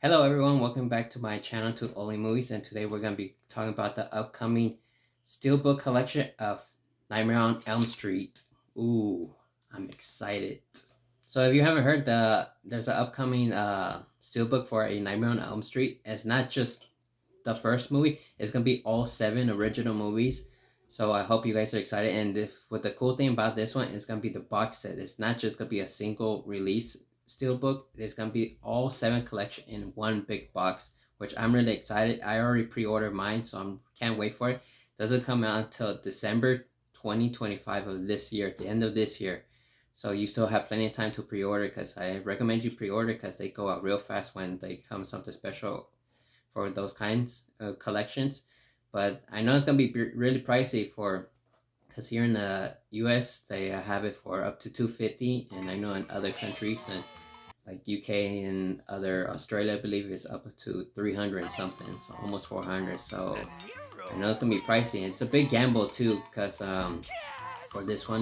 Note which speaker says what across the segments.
Speaker 1: Hello everyone, welcome back to my channel to Only Movies, and today we're going to be talking about the upcoming steelbook collection of Nightmare on Elm Street. Ooh, I'm excited. So if you haven't heard, there's an upcoming steelbook for a Nightmare on Elm Street. It's not just the first movie, it's going to be all 7 original movies. So I hope you guys are excited, and what the cool thing about this one is going to be the box set. It's not just going to be a single release steelbook. It's gonna be all 7 collection in one big box, which I'm really excited. I already pre-ordered mine, so I can't wait for it. Doesn't come out until December 2025 of this year, the end of this year. So you still have plenty of time to pre-order, because I recommend you pre-order because they go out real fast when they come something special for those kinds of collections. But I know it's gonna be really pricey for, because here in the US they have it for up to $250, and I know in other countries and like UK and other Australia, I believe, is up to 300 and something, so almost 400. So I know it's gonna be pricey. It's a big gamble too, because for this one,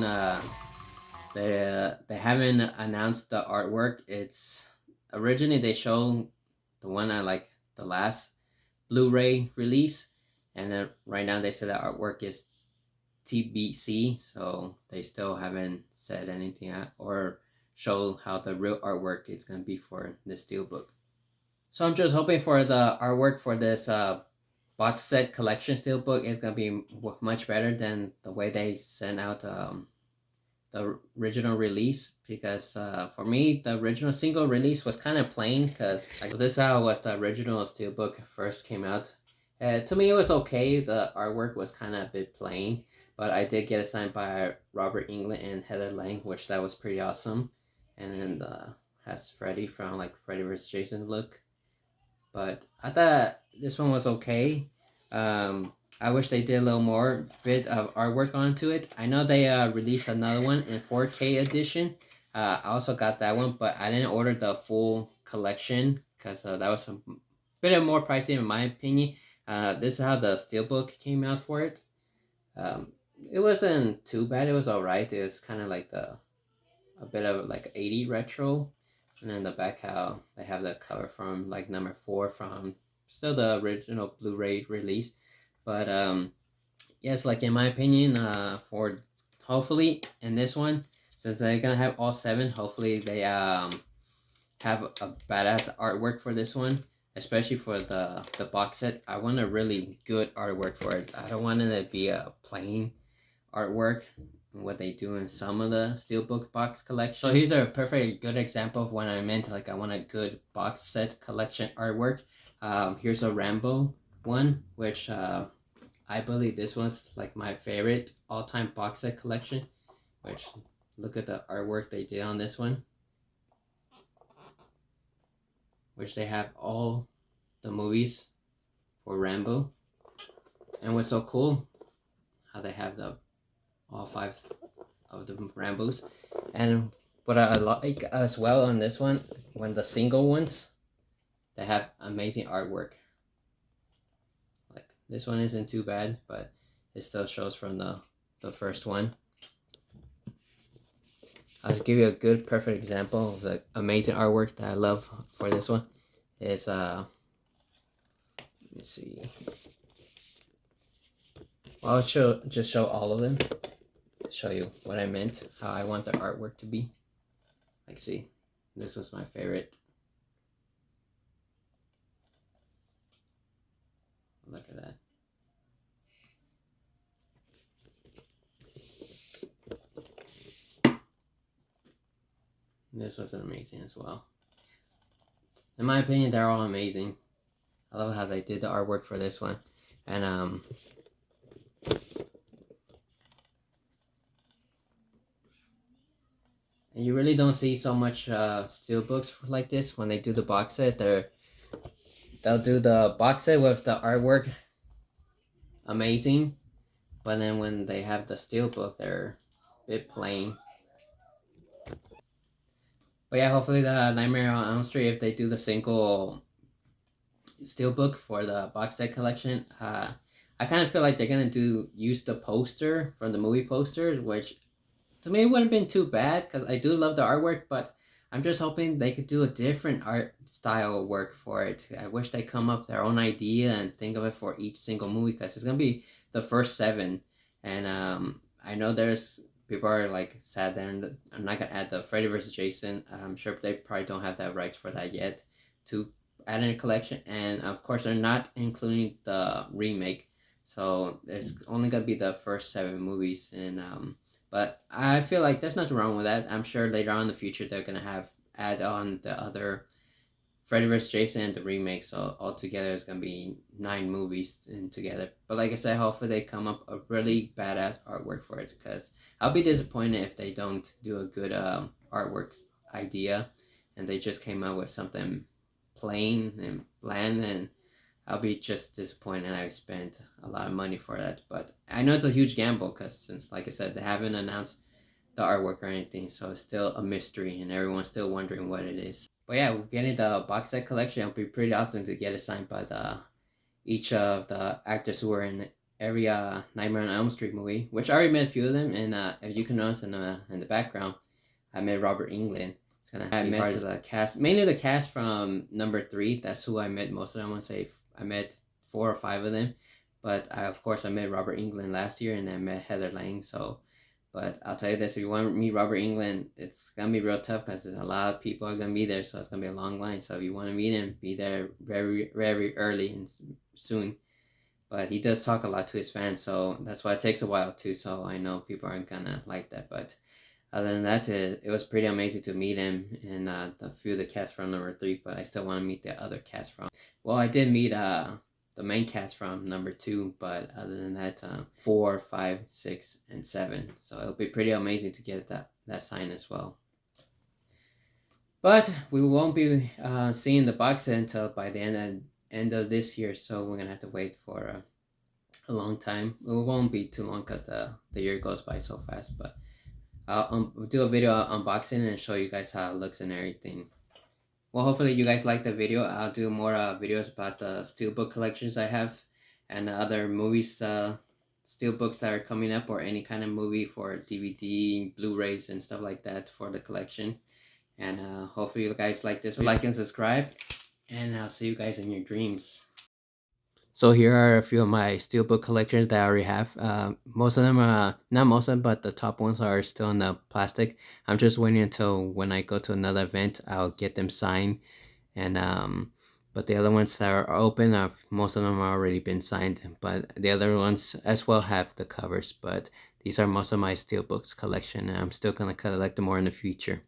Speaker 1: they haven't announced the artwork. It's originally they showed the one I like the last Blu-ray release, and then right now they said the artwork is TBC, so they still haven't said anything or show how the real artwork is going to be for the steelbook. So I'm just hoping for the artwork for this box set collection steelbook is going to be much better than the way they sent out the original release, because for me the original single release was kind of plain, because like, this was the original steelbook first came out. To me it was okay. The artwork was kind of a bit plain, but I did get it signed by Robert Englund and Heather Lang, which that was pretty awesome. And then has Freddy from like Freddy vs. Jason look. But I thought this one was okay. I wish they did a little more bit of artwork onto it. I know they released another one in 4K edition. I also got that one, but I didn't order the full collection because that was a bit of more pricey in my opinion. This is how the steelbook came out for it. It wasn't too bad. It was alright. It was kind of like a bit of like 80 retro, and then the back how they have the cover from like number 4 from still the original Blu-ray release. But yes, like in my opinion, for hopefully in this one, since they're gonna have all 7, hopefully they have a badass artwork for this one, especially for the box set. I want a really good artwork for it. I don't want it to be a plain artwork, what they do in some of the steelbook box collection. So here's a perfect good example of when I meant like I want a good box set collection artwork. Here's a Rambo one, which I believe this was like my favorite all-time box set collection, which look at the artwork they did on this one, which they have all the movies for Rambo. And what's so cool, how they have all 5 of the Rambos. And what I like as well on this one, when the single ones, they have amazing artwork. Like this one isn't too bad, but it still shows from the first one. I'll give you a good perfect example of the amazing artwork that I love for this one. Is let me see. I'll just show all of them. Show you what I meant, how I want the artwork to be. Like, see, this was my favorite. Look at that. This was amazing as well. In my opinion, they're all amazing. I love how they did the artwork for this one. And and you really don't see so much steelbooks like this when they do the box set. They'll do the box set with the artwork amazing, but then when they have the steelbook, they're a bit plain. But yeah, hopefully the Nightmare on Elm Street, if they do the single steelbook for the box set collection, I kind of feel like they're gonna use the poster from the movie posters, which to me it wouldn't have been too bad because I do love the artwork, but I'm just hoping they could do a different style work for it. I wish they come up with their own idea and think of it for each single movie, because it's gonna be the first seven, and I know there's people are like sad that I'm not gonna add the Freddy vs. Jason. I'm sure they probably don't have that rights for that yet to add in a collection, and of course they're not including the remake. So there's only gonna be the first seven movies, and but I feel like there's nothing wrong with that. I'm sure later on in the future they're gonna have add on the other Freddy vs. Jason and the remake, so altogether it's gonna be 9 movies in together. But like I said, hopefully they come up a really badass artwork for it, because I'll be disappointed if they don't do a good artwork idea and they just came out with something plain and bland, and I'll be just disappointed. I've spent a lot of money for that, but I know it's a huge gamble because, since like I said, they haven't announced the artwork or anything, so it's still a mystery and everyone's still wondering what it is. But yeah, getting the box set collection, it'll be pretty awesome to get it signed by the each of the actors who were in every Nightmare on Elm Street movie, which I already met a few of them, and if you can notice in the background, I met Robert England. It's gonna be hard to the cast, mainly the cast from number 3. That's who I met most of them. I want to say I met 4 or 5 of them, but of course I met Robert England last year, and I met Heather Lang. So, but I'll tell you this: if you want to meet Robert England, it's gonna be real tough because a lot of people are gonna be there, so it's gonna be a long line. So if you want to meet him, be there very, very early and soon. But he does talk a lot to his fans, so that's why it takes a while too. So I know people aren't gonna like that, but other than that, it was pretty amazing to meet him and the few of the cast from number 3. But I still want to meet the other cast from. Well, I did meet the main cast from number 2, but other than that, 4, 5, 6, and 7. So it'll be pretty amazing to get that sign as well. But we won't be seeing the box set until by the end of this year, so we're gonna have to wait for a long time. It won't be too long because the year goes by so fast, but I'll do a video unboxing and show you guys how it looks and everything. Well, hopefully you guys like the video. I'll do more videos about the steelbook collections I have and other movies, steelbooks that are coming up, or any kind of movie for DVD, Blu-rays, and stuff like that for the collection. And hopefully you guys like this. Like and subscribe, and I'll see you guys in your dreams. So here are a few of my steelbook collections that I already have. Most of them are, not most of them, but the top ones are still in the plastic. I'm just waiting until when I go to another event, I'll get them signed. And but the other ones that are open, most of them are already been signed. But the other ones as well have the covers. But these are most of my steelbooks collection, and I'm still gonna collect them more in the future.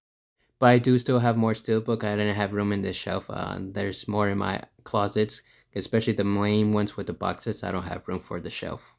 Speaker 1: But I do still have more steelbook. I didn't have room in this shelf. There's more in my closets, especially the main ones with the boxes. I don't have room for the shelf.